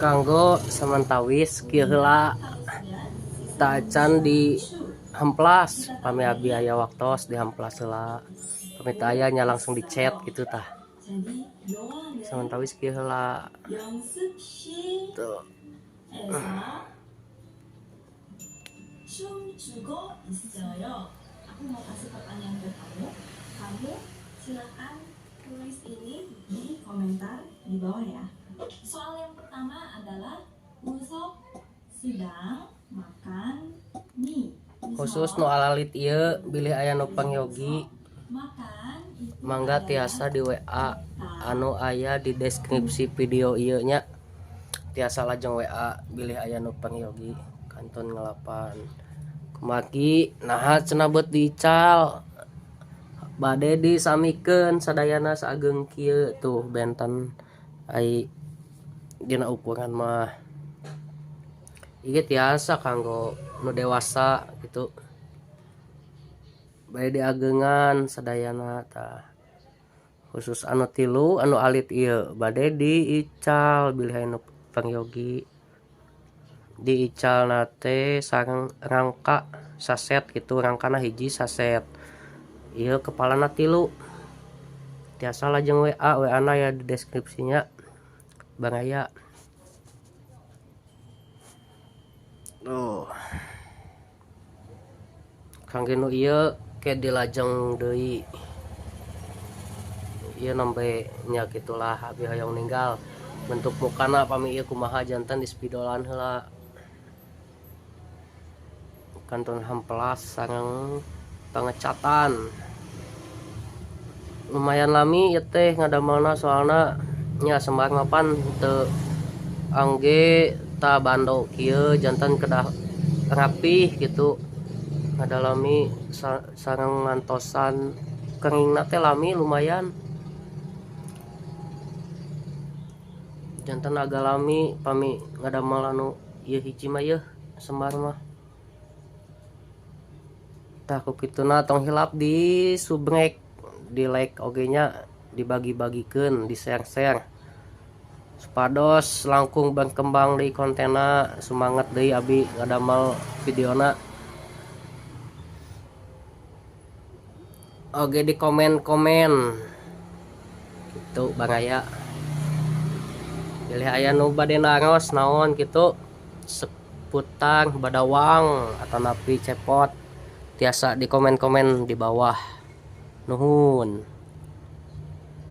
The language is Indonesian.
kanggo samantawis kieu heula tacan di hemplas pami abi aya waktos di hemplas heula pami teu aya nya langsung di chat gitu tah samantawis kieu heula tuh. 춤추고 있어요. Aku mau kasih pertanyaan ke kamu. Kamu silakan tulis ini di komentar di bawah ya. Soal yang pertama adalah Usop sedang makan mie. Khusus nu alalit ieu bilih aya nu pangyogi Makan itu mangga tiasa di WA anu aya di deskripsi video ieu nya. Tiasa lajeng WA bilih aya nu pangyogi kanton ngelapan kumaki nah cenah beut diical bade disamikeun sadayana saageng kieu tuh benten ai dina ukuran mah ieu tiasa kanggo nu dewasa gitu bae diageungan sadayana tah khusus anu tilu anu alit ieu bade diical bilih aya nu pangyogi diical nate sareng rangka saset gitu rangkana hiji saset ieu kepalana tilu tiasa lajeng WA na ya di deskripsinya baraya tuh kangge nu ieu ke dilajeng deui ieu nembe nya gitulah abi hoyong ninggal bentuk mukana pami ieu kumaha jantan di spidolan heula kanton hemplas sareng pangecatan lumayan lami ya teh ngadamelna soalna nya sembar mapan teu angge ta bando kieu jantan kedah rapih gitu ngadalami sareng ngantosan keringna teh lami lumayan jantan agak lami pami ngadamel anu ieu hiji mah yeuh sembar mah tah ku kituna tong hilap di subrek di like oge nya dibagi-bagikeun di share-share supados langkung berkembang di kontena semangat deui abi ngadamel videona oge di komen-komen gitu baraya pilih aya nu bade naros naon gitu seputar badawang atau napi cepot tiasa di komen-komen di bawah nuhun.